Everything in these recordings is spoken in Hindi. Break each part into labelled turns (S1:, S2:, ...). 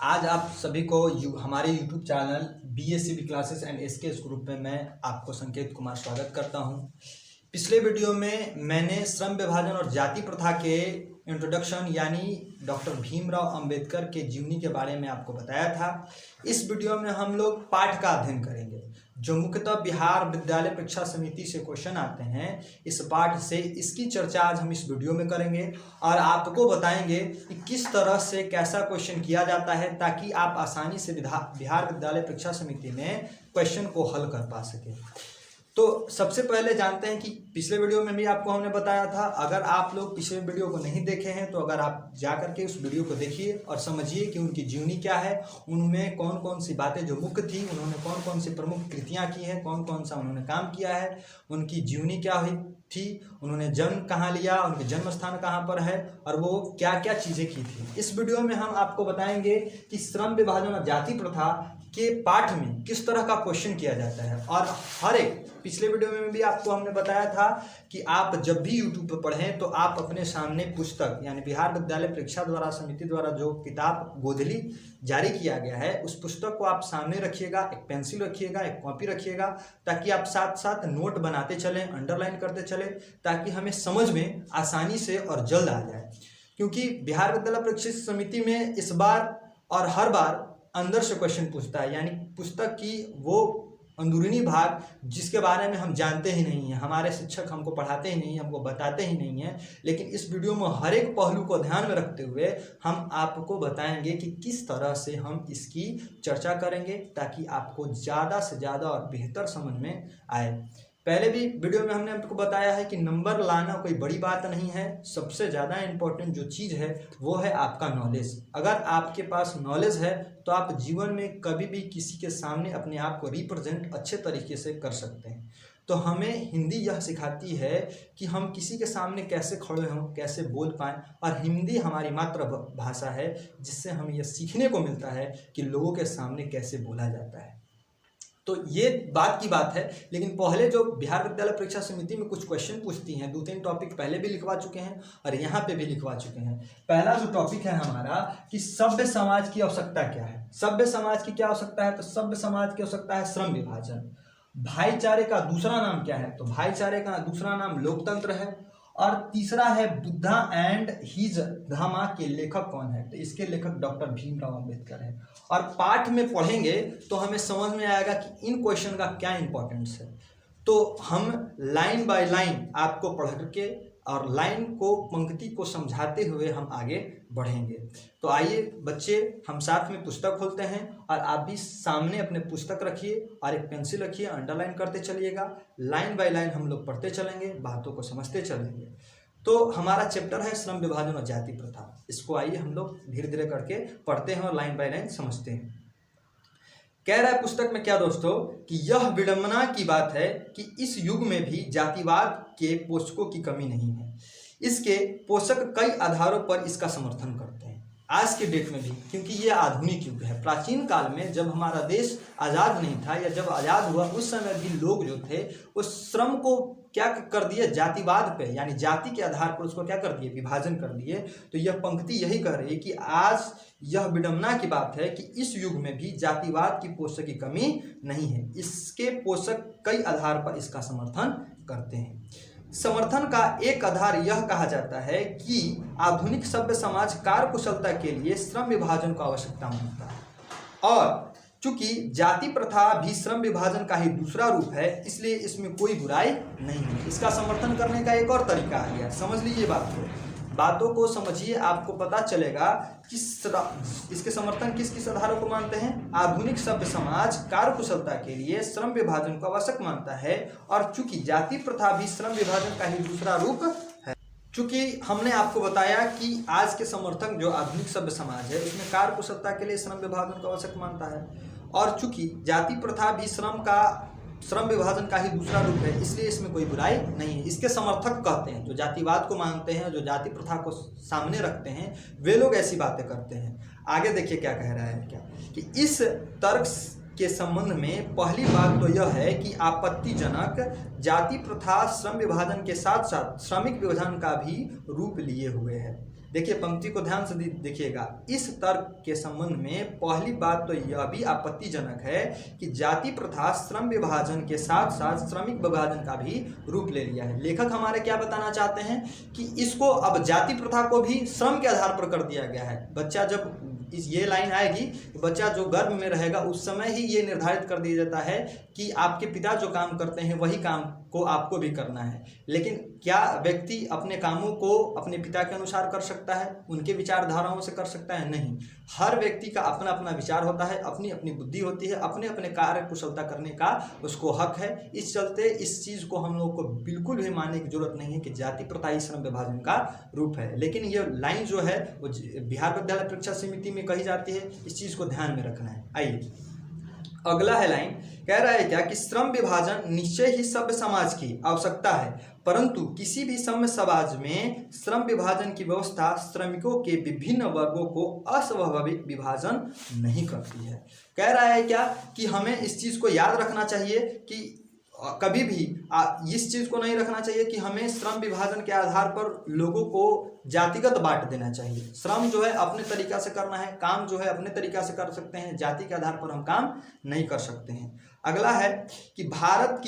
S1: आज आप सभी को हमारे YouTube channel BSc classes and SKS group में मैं आपको संकेत कुमार स्वागत करता हूं। पिछले वीडियो में मैंने श्रम विभाजन और जाति प्रथा के इंट्रोडक्शन यानी डॉक्टर भीमराव अंबेडकर के जीवनी के बारे में आपको बताया था। इस वीडियो में हम लोग पाठ का अध्ययन करेंगे जो मुख्यतः बिहार विद्यालय परीक्षा समिति से क्वेश्चन आते हैं। इस पाठ से इसकी चर्चा आज हम इस वीडियो में करेंगे और आपको बताएंगे कि किस तरह से कैसा क्वेश्चन किया जाता है ताकि आप आसानी से बिहार विद्यालय परीक्षा समिति में क्वेश्चन को हल कर पा सके। तो सबसे पहले जानते हैं कि पिछले वीडियो में भी आपको हमने बताया था। अगर आप लोग पिछले वीडियो को नहीं देखे हैं तो अगर आप जा करके उस वीडियो को देखिए और समझिए कि उनकी जीवनी क्या है, उनमें कौन कौन सी बातें जो मुख्य थी, उन्होंने कौन कौन सी प्रमुख कृतियां की हैं, कौन कौन सा उन्होंने काम किया है, उनकी जीवनी क्या हुई थी, उन्होंने जन्म कहाँ लिया, उनके जन्म स्थान कहाँ पर है और वो क्या क्या चीज़ें की थी। इस वीडियो में हम आपको बताएंगे कि श्रम विभाजन और जाति प्रथा के पाठ में किस तरह का क्वेश्चन किया जाता है। और हर एक पिछले वीडियो में भी आपको हमने बताया था कि आप जब भी यूट्यूब पर पढ़ें तो आप अपने सामने पुस्तक यानी बिहार विद्यालय परीक्षा द्वारा समिति द्वारा जो किताब गोधली जारी किया गया है उस पुस्तक को आप सामने रखिएगा, एक पेंसिल रखिएगा, एक कॉपी रखिएगा ताकि आप साथ साथ नोट बनाते चलें, अंडरलाइन करते चलें ताकि हमें समझ में आसानी से और जल्द आ जाए। क्योंकि बिहार विद्यालय परीक्षा समिति में इस बार और हर बार अंदर से क्वेश्चन पूछता है, यानी पुस्तक की वो अंदरूनी भाग जिसके बारे में हम जानते ही नहीं हैं, हमारे शिक्षक हमको पढ़ाते ही नहीं हैं, हमको बताते ही नहीं हैं। लेकिन इस वीडियो में हर एक पहलू को ध्यान में रखते हुए हम आपको बताएंगे कि किस तरह से हम इसकी चर्चा करेंगे ताकि आपको ज़्यादा से ज़्यादा और बेहतर समझ में आए। पहले भी वीडियो में हमने आपको बताया है कि नंबर लाना कोई बड़ी बात नहीं है। सबसे ज़्यादा इम्पोर्टेंट जो चीज़ है वो है आपका नॉलेज। अगर आपके पास नॉलेज है तो आप जीवन में कभी भी किसी के सामने अपने आप को रिप्रेजेंट अच्छे तरीके से कर सकते हैं। तो हमें हिंदी यह सिखाती है कि हम किसी के सामने कैसे खड़े हों, कैसे बोल पाएँ। और हिंदी हमारी मातृभाषा है जिससे हमें यह सीखने को मिलता है कि लोगों के सामने कैसे बोला जाता है। तो ये बात की बात है। लेकिन पहले जो बिहार विद्यालय परीक्षा समिति में कुछ क्वेश्चन पूछती हैं, 2-3 टॉपिक पहले भी लिखवा चुके हैं और यहाँ पे भी लिखवा चुके हैं। पहला जो टॉपिक है हमारा कि सभ्य समाज की आवश्यकता क्या है। सभ्य समाज की क्या आवश्यकता है? तो सभ्य समाज की आवश्यकता है श्रम विभाजन। भाईचारे का दूसरा नाम क्या है? तो भाईचारे का दूसरा नाम लोकतंत्र है। और तीसरा है बुद्धा एंड हिज धम्मा के लेखक कौन है? तो इसके लेखक डॉक्टर भीमराव अंबेडकर है। और पाठ में पढ़ेंगे तो हमें समझ में आएगा कि इन क्वेश्चन का क्या इंपॉर्टेंस है। तो हम लाइन बाय लाइन आपको पढ़ करके और लाइन को, पंक्ति को समझाते हुए हम आगे बढ़ेंगे। तो आइए बच्चे, हम साथ में पुस्तक खोलते हैं और आप भी सामने अपने पुस्तक रखिए और एक पेंसिल रखिए, अंडरलाइन करते चलिएगा। लाइन बाय लाइन हम लोग पढ़ते चलेंगे, बातों को समझते चलेंगे। तो हमारा चैप्टर है श्रम विभाजन और जाति प्रथा। इसको आइए हम लोग धीरे धीरे करके पढ़ते हैं और लाइन बाय लाइन समझते हैं। कह रहा है पुस्तक में क्या दोस्तों कि यह विडंबना की बात है कि इस युग में भी जातिवाद के पोषकों की कमी नहीं है। इसके पोषक कई आधारों पर इसका समर्थन करते हैं आज के डेट में भी, क्योंकि ये आधुनिक युग है। प्राचीन काल में जब हमारा देश आज़ाद नहीं था या जब आज़ाद हुआ उस समय भी लोग जो थे उस श्रम को क्या कर दिए, जातिवाद पे यानी जाति के आधार पर उसको क्या कर दिए, विभाजन कर दिए। तो यह पंक्ति यही कह रही है कि आज यह विडंबना की बात है कि इस युग में भी जातिवाद की पोषक की कमी नहीं है। इसके पोषक कई आधार पर इसका समर्थन करते हैं। समर्थन का एक आधार यह कहा जाता है कि आधुनिक सभ्य समाज कार्यकुशलता के लिए श्रम विभाजन को आवश्यकता मानता है और चूंकि जाति प्रथा भी श्रम विभाजन का ही दूसरा रूप है इसलिए इसमें कोई बुराई नहीं है। इसका समर्थन करने का एक और तरीका आ गया, समझ लीजिए बातों को समझिए, आपको पता चलेगा कि इसके समर्थन किस किस आधारों को मानते हैं। आधुनिक सभ्य समाज कार्यकुशलता के लिए श्रम विभाजन को आवश्यक मानता है और चूंकि जाति प्रथा भी श्रम विभाजन का ही दूसरा रूप है। चूंकि हमने आपको बताया कि आज के समर्थक जो आधुनिक सभ्य समाज है उसमें कार्यकुशलता के लिए श्रम विभाजन को आवश्यक मानता है और चूंकि जाति प्रथा भी श्रम विभाजन का ही दूसरा रूप है इसलिए इसमें कोई बुराई नहीं है। इसके समर्थक कहते हैं, जो जातिवाद को मानते हैं, जो जाति प्रथा को सामने रखते हैं, वे लोग ऐसी बातें करते हैं। आगे देखिए क्या कह रहा है, क्या कि इस तर्क के संबंध में पहली बात तो यह है कि आपत्तिजनक जाति प्रथा श्रम विभाजन के साथ साथ श्रमिक विभाजन का भी रूप लिए हुए है। देखिए पंक्ति को ध्यान से देखिएगा। इस तर्क के संबंध में पहली बात तो यह भी आपत्तिजनक है कि जाति प्रथा श्रम विभाजन के साथ साथ श्रमिक विभाजन का भी रूप ले लिया है। लेखक हमारे क्या बताना चाहते हैं कि इसको अब जाति प्रथा को भी श्रम के आधार पर कर दिया गया है। बच्चा जब ये लाइन आएगी, बच्चा जो गर्भ में रहेगा उस समय ही ये निर्धारित कर दिया जाता है कि आपके पिता जो काम करते हैं वही काम को आपको भी करना है। लेकिन क्या व्यक्ति अपने कामों को अपने पिता के अनुसार कर सकता है, उनके विचारधाराओं से कर सकता है? नहीं। हर व्यक्ति का अपना अपना विचार होता है, अपनी अपनी बुद्धि होती है, अपने अपने कार्य कुशलता करने का उसको हक है। इस चलते इस चीज़ को हम लोग को बिल्कुल भी मानने की जरूरत नहीं है कि जाति प्रथा ही श्रम विभाजन का रूप है। लेकिन ये लाइन जो है वो बिहार विद्यालय परीक्षा समिति में कही जाती है, इस चीज़ को ध्यान में रखना है। आइए अगला है लाइन, कह रहा है क्या कि श्रम विभाजन निश्चय ही सभ्य समाज की आवश्यकता है, परंतु किसी भी सभ्य समाज में श्रम विभाजन की व्यवस्था श्रमिकों के विभिन्न वर्गों को अस्वाभाविक विभाजन नहीं करती है। कह रहा है क्या कि हमें इस चीज़ को याद रखना चाहिए कि कभी भी इस चीज़ को नहीं रखना चाहिए कि हमें श्रम विभाजन के आधार पर लोगों को जातिगत बांट देना चाहिए। श्रम जो है अपने तरीका से करना है, काम जो है अपने तरीका से कर सकते हैं, जाति के आधार पर हम काम नहीं कर सकते हैं। अगला है कि भारत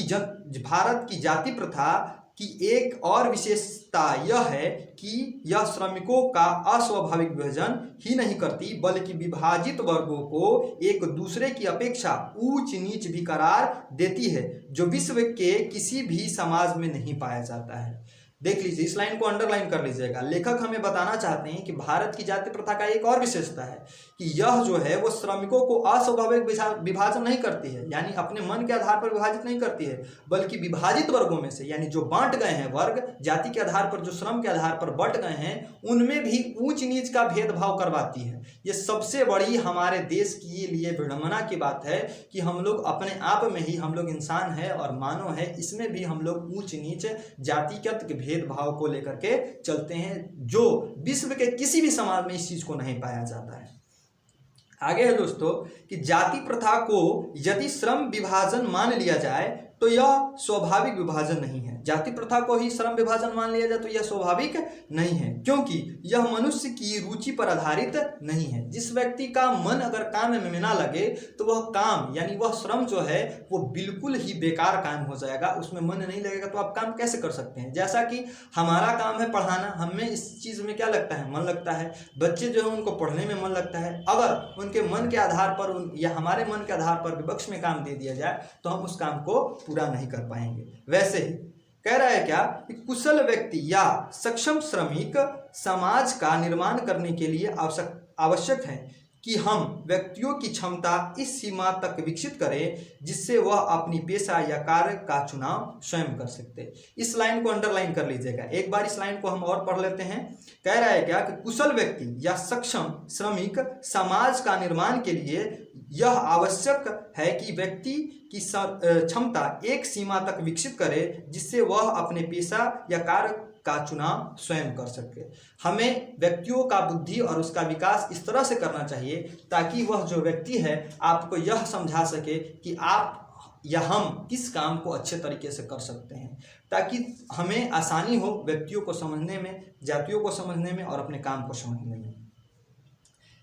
S1: की जाति प्रथा की एक और विशेषता यह है कि यह श्रमिकों का अस्वाभाविक विभाजन ही नहीं करती, बल्कि विभाजित वर्गों को एक दूसरे की अपेक्षा ऊंच नीच भी करार देती है, जो विश्व के किसी भी समाज में नहीं पाया जाता है। देख लीजिए, इस लाइन को अंडरलाइन कर लीजिएगा। लेखक हमें बताना चाहते हैं कि भारत की जाति प्रथा का एक और विशेषता है कि यह जो है वो श्रमिकों को अस्वाभाविक विभाजन नहीं करती है, यानी अपने मन के आधार पर विभाजित नहीं करती है, बल्कि विभाजित वर्गों में से, यानी जो बांट गए हैं वर्ग जाति के आधार पर, जो श्रम के आधार पर बंट गए हैं, उनमें भी ऊंच नीच का भेदभाव करवाती है। ये सबसे बड़ी हमारे देश के लिए विडंबना की बात है कि हम लोग अपने आप में ही, हम लोग इंसान है और मानव है, इसमें भी हम लोग ऊंच नीच जातिगत भेदभाव को लेकर के चलते हैं, जो विश्व के किसी भी समाज में इस चीज को नहीं पाया जाता है। आगे है दोस्तों कि जाति प्रथा को यदि श्रम विभाजन मान लिया जाए तो यह स्वाभाविक विभाजन नहीं है। जाति प्रथा को ही श्रम विभाजन मान लिया जाए तो यह स्वाभाविक नहीं है, क्योंकि यह मनुष्य की रुचि पर आधारित नहीं है। जिस व्यक्ति का मन अगर काम में ना लगे तो वह काम यानी वह श्रम जो है वो बिल्कुल ही बेकार काम हो जाएगा, उसमें मन नहीं लगेगा तो आप काम कैसे कर सकते हैं। जैसा कि हमारा काम है पढ़ाना, हमें इस चीज़ में क्या लगता है, मन लगता है। बच्चे जो है उनको पढ़ने में मन लगता है, अगर उनके मन के आधार पर या हमारे मन के आधार पर विपक्ष में काम दे दिया जाए तो हम उस काम को पूरा नहीं कर पाएंगे। वैसे ही कह रहा है क्या कि कुशल व्यक्ति या सक्षम श्रमिक समाज का निर्माण करने के लिए आवश्यक है कि हम व्यक्तियों की क्षमता इस सीमा तक विकसित करें जिससे वह अपनी पेशा या कार्य का चुनाव स्वयं कर सकते। इस लाइन को अंडरलाइन कर लीजिएगा। एक बार इस लाइन को हम और पढ़ लेते हैं। कह रहा है क्या कि कुशल व्यक्ति या सक्षम श्रमिक समाज का निर्माण के लिए यह आवश्यक है कि व्यक्ति की क्षमता एक सीमा तक विकसित करे जिससे वह अपने पेशा या कार्य का चुनाव स्वयं कर सके। हमें व्यक्तियों का बुद्धि और उसका विकास इस तरह से करना चाहिए ताकि वह जो व्यक्ति है आपको यह समझा सके कि आप या हम किस काम को अच्छे तरीके से कर सकते हैं, ताकि हमें आसानी हो व्यक्तियों को समझने में, जातियों को समझने में और अपने काम को समझने में।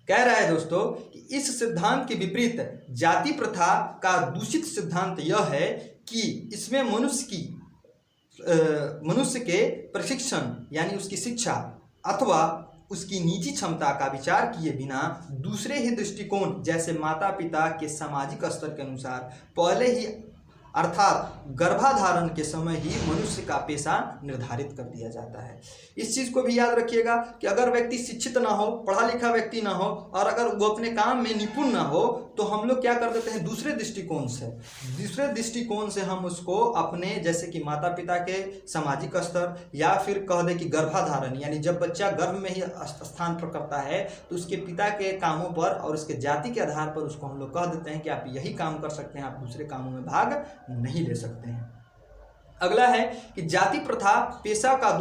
S1: कह रहा है दोस्तों कि इस सिद्धांत के विपरीत जाति प्रथा का दूषित सिद्धांत यह है कि इसमें मनुष्य के प्रशिक्षण यानी उसकी शिक्षा अथवा उसकी निजी क्षमता का विचार किए बिना दूसरे ही दृष्टिकोण जैसे माता पिता के सामाजिक स्तर के अनुसार पहले ही अर्थात गर्भाधारण के समय ही मनुष्य का पेशा निर्धारित कर दिया जाता है। इस चीज़ को भी याद रखिएगा कि अगर व्यक्ति शिक्षित ना हो, पढ़ा लिखा व्यक्ति ना हो और अगर वो अपने काम में निपुण ना हो तो हम लोग क्या कर देते हैं, दूसरे दृष्टिकोण से हम उसको अपने जैसे कि माता पिता के सामाजिक स्तर या फिर कह दे कि गर्भाधारण यानी जब बच्चा गर्भ में ही स्थान पर करता है तो उसके पिता के कामों पर और उसके जाति के आधार पर उसको हम लोग कह देते हैं कि आप यही काम कर सकते हैं, आप दूसरे कामों में भाग नहीं ले सकते हैं। अगला है कि जाति प्रथा पेशा का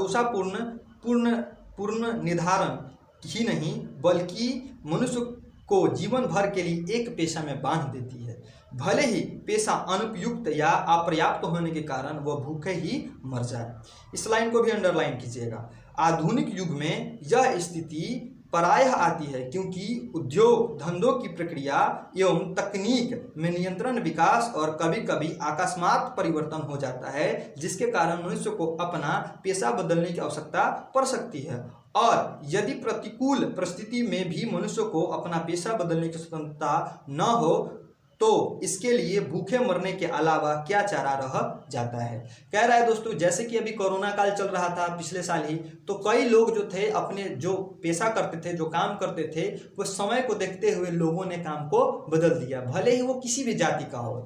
S1: पूर्ण निर्धारण ही नहीं बल्कि मनुष्य को जीवन भर के लिए एक पेशा में बांध देती है। भले ही पेशा अनुपयुक्त या अपर्याप्त होने के कारण वह भूखे ही मर जाए। इस लाइन को भी अंडरलाइन कीजिएगा। आधुनिक युग में यह स्थिति प्रायः आती है, क्योंकि उद्योग धंधों की प्रक्रिया एवं तकनीक में नियंत्रण विकास और कभी कभी अकस्मात परिवर्तन हो जाता है, जिसके कारण मनुष्य को अपना पेशा बदलने की आवश्यकता पड़ सकती है। और यदि प्रतिकूल परिस्थिति में भी मनुष्य को अपना पेशा बदलने की स्वतंत्रता न हो तो इसके लिए भूखे मरने के अलावा क्या चारा रह जाता है। कह रहा है दोस्तों, जैसे कि अभी कोरोना काल चल रहा था पिछले साल ही, तो कई लोग जो थे अपने जो पेशा करते थे, जो काम करते थे, वो समय को देखते हुए लोगों ने काम को बदल दिया। भले ही वो किसी भी जाति का हो,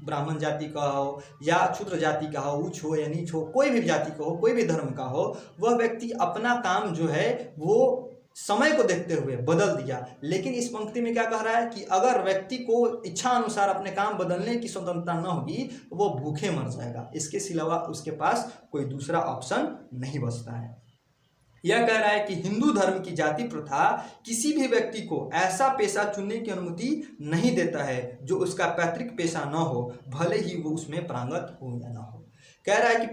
S1: ब्राह्मण जाति का हो या क्षुद्र जाति का हो, ऊंच हो या नीच हो, कोई भी जाति का हो, कोई भी धर्म का हो, वह व्यक्ति अपना काम जो है वो समय को देखते हुए बदल दिया। लेकिन इस पंक्ति में क्या कह रहा है कि अगर व्यक्ति को इच्छा अनुसार अपने काम बदलने की स्वतंत्रता न होगी, वो भूखे मर जाएगा। इसके सिवा उसके पास कोई दूसरा ऑप्शन नहीं बचता है। यह कह रहा है कि हिंदू धर्म की जाति प्रथा किसी भी व्यक्ति को ऐसा पेशा चुनने की अनुमति नहीं देता है जो उसका पैतृक पेशा न हो, भले ही वो उसमें पारंगत हो या न हो। कह रहा है कि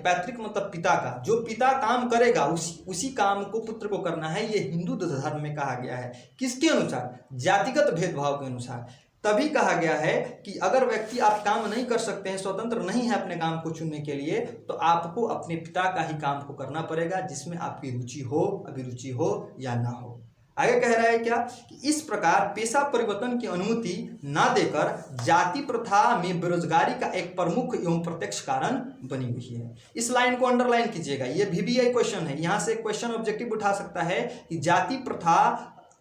S1: पैतृक मतलब पिता का, जो पिता काम करेगा उसी काम को पुत्र को करना है। ये हिंदू धर्म में कहा गया है। किसके अनुसार? जातिगत भेदभाव के अनुसार। तभी कहा गया है कि अगर व्यक्ति आप काम नहीं कर सकते हैं, स्वतंत्र नहीं है अपने काम को चुनने के लिए, तो आपको अपने पिता का ही काम को करना पड़ेगा, जिसमें आपकी रुचि हो, अभिरुचि हो या ना हो। आगे कह रहा है क्या कि इस प्रकार पेशा परिवर्तन की अनुमति ना देकर जाति प्रथा में बेरोजगारी का एक प्रमुख एवं प्रत्यक्ष कारण बनी हुई है। इस लाइन को अंडरलाइन कीजिएगा, ये VBI क्वेश्चन है। यहाँ से क्वेश्चन ऑब्जेक्टिव उठा सकता है कि जाति प्रथा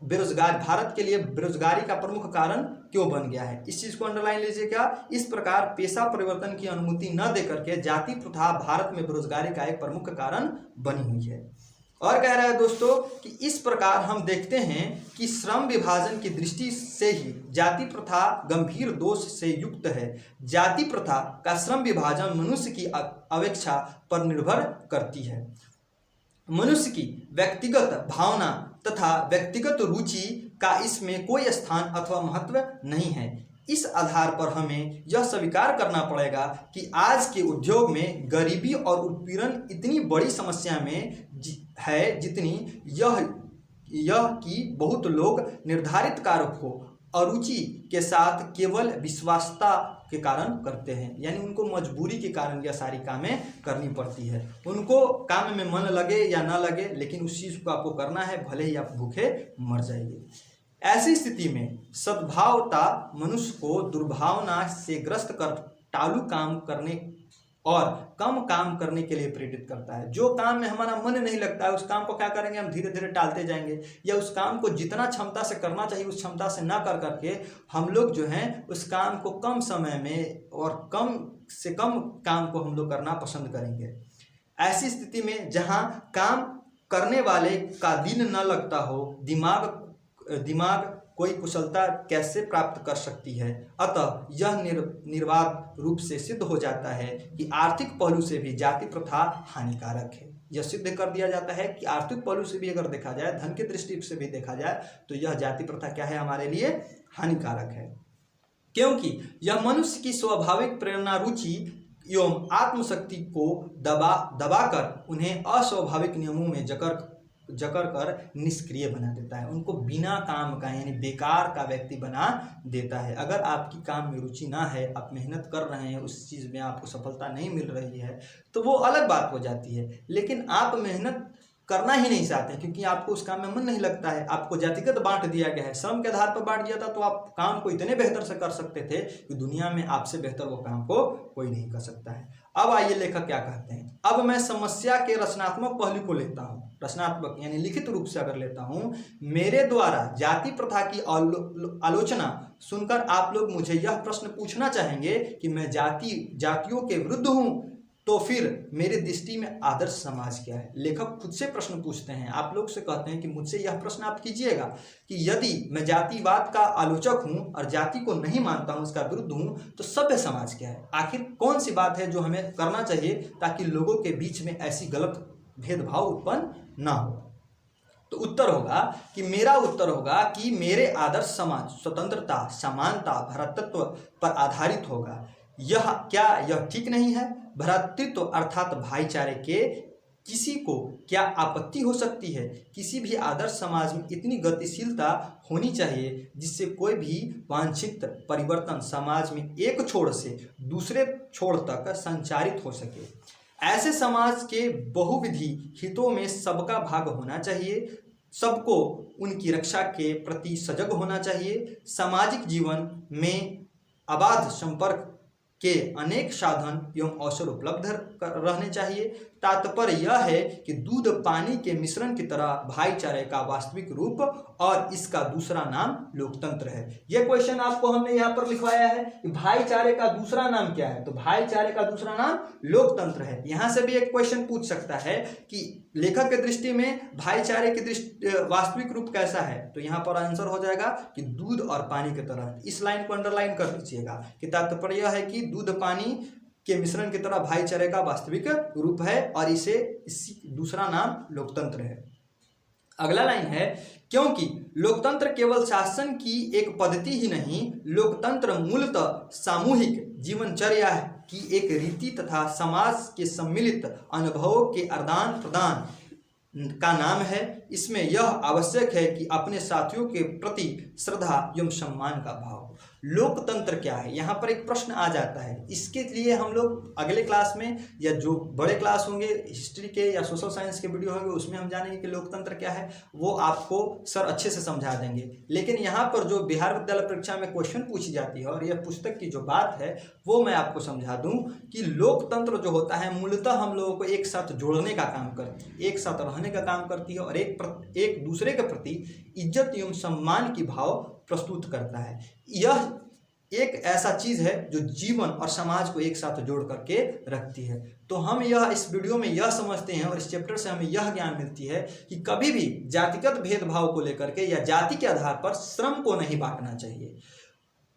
S1: बेरोजगार भारत के लिए बेरोजगारी का प्रमुख कारण क्यों बन गया है। इस चीज को अंडरलाइन लीजिएगा। इस प्रकार पेशा परिवर्तन की अनुमति न देकर के जाति प्रथा भारत में बेरोजगारी का एक प्रमुख कारण बनी हुई है। और कह रहा है दोस्तों कि इस प्रकार हम देखते हैं कि श्रम विभाजन की दृष्टि से ही जाति प्रथा गंभीर दोष से युक्त है। जाति प्रथा का श्रम विभाजन मनुष्य की अपेक्षा पर निर्भर करती है। मनुष्य की व्यक्तिगत भावना तथा व्यक्तिगत रुचि का इसमें कोई स्थान अथवा महत्व नहीं है। इस आधार पर हमें यह स्वीकार करना पड़ेगा कि आज के उद्योग में गरीबी और उत्पीड़न इतनी बड़ी समस्या में है जितनी यह कि बहुत लोग निर्धारित कार्य को अरुचि के साथ केवल विश्वासता के कारण करते हैं। यानी उनको मजबूरी के कारण यह सारी कामें करनी पड़ती है। उनको काम में मन लगे या ना लगे, लेकिन उस चीज़ को आपको करना है, भले ही आप भूखे मर जाइए। ऐसी स्थिति में सद्भावता मनुष्य को दुर्भावना से ग्रस्त कर टालू काम करने और कम काम करने के लिए प्रेरित करता है। जो काम में हमारा मन नहीं लगता है, उस काम को क्या करेंगे, हम धीरे धीरे टालते जाएंगे, या उस काम को जितना क्षमता से करना चाहिए उस क्षमता से ना कर करके हम लोग जो हैं उस काम को कम समय में और कम से कम काम को हम लोग करना पसंद करेंगे। ऐसी स्थिति में जहाँ काम करने वाले का दिल न लगता हो, दिमाग कोई कुशलता कैसे प्राप्त कर सकती है। अतः यह निर्वाध रूप से सिद्ध हो जाता है कि आर्थिक पहलू से भी जाति प्रथा हानिकारक है। यह सिद्ध कर दिया जाता है कि आर्थिक पहलू से भी अगर देखा जाए, धन की दृष्टि से भी देखा जाए, तो यह जाति प्रथा क्या है, हमारे लिए हानिकारक है। क्योंकि यह मनुष्य की स्वाभाविक प्रेरणा, रुचि एवं आत्मशक्ति को दबाकर उन्हें अस्वाभाविक नियमों में जकड़ कर निष्क्रिय बना देता है। उनको बिना काम का यानी बेकार का व्यक्ति बना देता है। अगर आपकी काम में रुचि ना है, आप मेहनत कर रहे हैं, उस चीज़ में आपको सफलता नहीं मिल रही है, तो वो अलग बात हो जाती है। लेकिन आप मेहनत करना ही नहीं चाहते क्योंकि आपको उस काम में मन नहीं लगता है, आपको जातिगत बांट दिया गया है, श्रम के आधार पर बांट दिया था, तो आप काम को इतने बेहतर से कर सकते थे कि दुनिया में आपसे बेहतर वो काम को कोई नहीं कर सकता है। अब आइए लेखक क्या कहते हैं। अब मैं समस्या के रचनात्मक पहलू को लेता हूँ, रचनात्मक यानी लिखित रूप से अगर लेता हूँ। मेरे द्वारा जाति प्रथा की आलोचना सुनकर आप लोग मुझे यह प्रश्न पूछना चाहेंगे कि मैं जातियों के विरुद्ध हूँ, तो फिर मेरी दृष्टि में आदर्श समाज क्या है। लेखक खुद से प्रश्न पूछते हैं, आप लोग से कहते हैं कि मुझसे यह प्रश्न आप कीजिएगा कि यदि मैं जातिवाद का आलोचक हूं और जाति को नहीं मानता हूं, उसका विरुद्ध हूं, तो सभ्य समाज क्या है। आखिर कौन सी बात है जो हमें करना चाहिए ताकि लोगों के बीच में ऐसी गलत भेदभाव उत्पन्न ना हो। तो उत्तर होगा कि मेरा उत्तर होगा कि मेरे आदर्श समाज स्वतंत्रता, समानता, भ्रातृत्व पर आधारित होगा। यह ठीक नहीं है? भ्रातृत्व अर्थात भाईचारे के किसी को क्या आपत्ति हो सकती है? किसी भी आदर्श समाज में इतनी गतिशीलता होनी चाहिए जिससे कोई भी वांछित परिवर्तन समाज में एक छोर से दूसरे छोर तक संचारित हो सके। ऐसे समाज के बहुविधि हितों में सबका भाग होना चाहिए, सबको उनकी रक्षा के प्रति सजग होना चाहिए। सामाजिक जीवन में अबाध संपर्क के अनेक साधन एवं अवसर उपलब्ध रहने चाहिए। तात्पर्य यह है कि दूध पानी के मिश्रण की तरह भाईचारे का वास्तविक रूप और इसका दूसरा नाम लोकतंत्र है। यह क्वेश्चन आपको हमने यहाँ पर लिखवाया है कि भाईचारे का दूसरा नाम क्या है, तो भाईचारे का दूसरा नाम लोकतंत्र है। यहाँ से भी एक क्वेश्चन पूछ सकता है कि लेखक के दृष्टि में भाईचारे की दृष्टि वास्तविक रूप कैसा है, तो यहाँ पर आंसर हो जाएगा कि दूध और पानी की तरह। इस लाइन को अंडरलाइन कर लीजिएगा कि तात्पर्य यह है कि दूध पानी के मिश्रण की तरह भाईचारे का वास्तविक रूप है और इसी दूसरा नाम लोकतंत्र है। अगला लाइन है, क्योंकि लोकतंत्र केवल शासन की एक पद्धति ही नहीं, लोकतंत्र मूलतः सामूहिक जीवनचर्या की एक रीति तथा समाज के सम्मिलित अनुभवों के आदान प्रदान का नाम है। इसमें यह आवश्यक है कि अपने साथियों के प्रति श्रद्धा एवं सम्मान का भाव। लोकतंत्र क्या है, यहाँ पर एक प्रश्न आ जाता है। इसके लिए हम लोग अगले क्लास में या जो बड़े क्लास होंगे हिस्ट्री के या सोशल साइंस के वीडियो होंगे उसमें हम जानेंगे कि लोकतंत्र क्या है, वो आपको सर अच्छे से समझा देंगे। लेकिन यहाँ पर जो बिहार विद्यालय परीक्षा में क्वेश्चन पूछी जाती है और यह पुस्तक की जो बात है वो मैं आपको समझा दूं कि लोकतंत्र जो होता है मूलतः हम लोगों को एक साथ जोड़ने का काम करती है, एक साथ रहने का काम करती है और एक दूसरे के प्रति इज्जत एवं सम्मान की भाव प्रस्तुत करता है। यह एक ऐसा चीज है जो जीवन और समाज को एक साथ जोड़ करके रखती है। तो हम यह इस वीडियो में यह समझते हैं और इस चैप्टर से हमें यह ज्ञान मिलती है कि कभी भी जातिगत भेदभाव को लेकर के या जाति के आधार पर श्रम को नहीं बांटना चाहिए।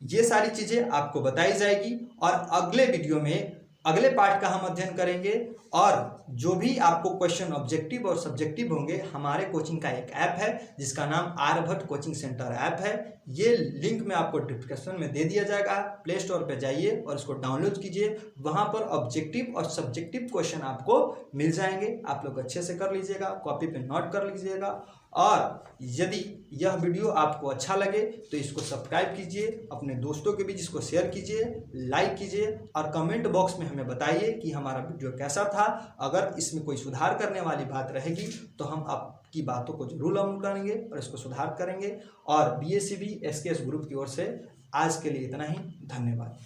S1: ये सारी चीजें आपको बताई जाएगी और अगले वीडियो में अगले पार्ट का हम अध्ययन करेंगे। और जो भी आपको क्वेश्चन ऑब्जेक्टिव और सब्जेक्टिव होंगे, हमारे कोचिंग का एक ऐप है जिसका नाम आर्यभट्ट कोचिंग सेंटर ऐप है। ये लिंक मैं आपको डिस्क्रिप्शन में दे दिया जाएगा। प्ले स्टोर पे जाइए और इसको डाउनलोड कीजिए, वहाँ पर ऑब्जेक्टिव और सब्जेक्टिव क्वेश्चन आपको मिल जाएंगे। आप लोग अच्छे से कर लीजिएगा, कॉपी पे नोट कर लीजिएगा। और यदि यह वीडियो आपको अच्छा लगे तो इसको सब्सक्राइब कीजिए, अपने दोस्तों के बीच इसको शेयर कीजिए, लाइक कीजिए और कमेंट बॉक्स में हमें बताइए कि हमारा वीडियो कैसा था। अगर इसमें कोई सुधार करने वाली बात रहेगी तो हम आपकी बातों को जरूर अमल करेंगे और इसको सुधार करेंगे। और BSCB SKS ग्रुप की ओर से आज के लिए इतना ही। धन्यवाद।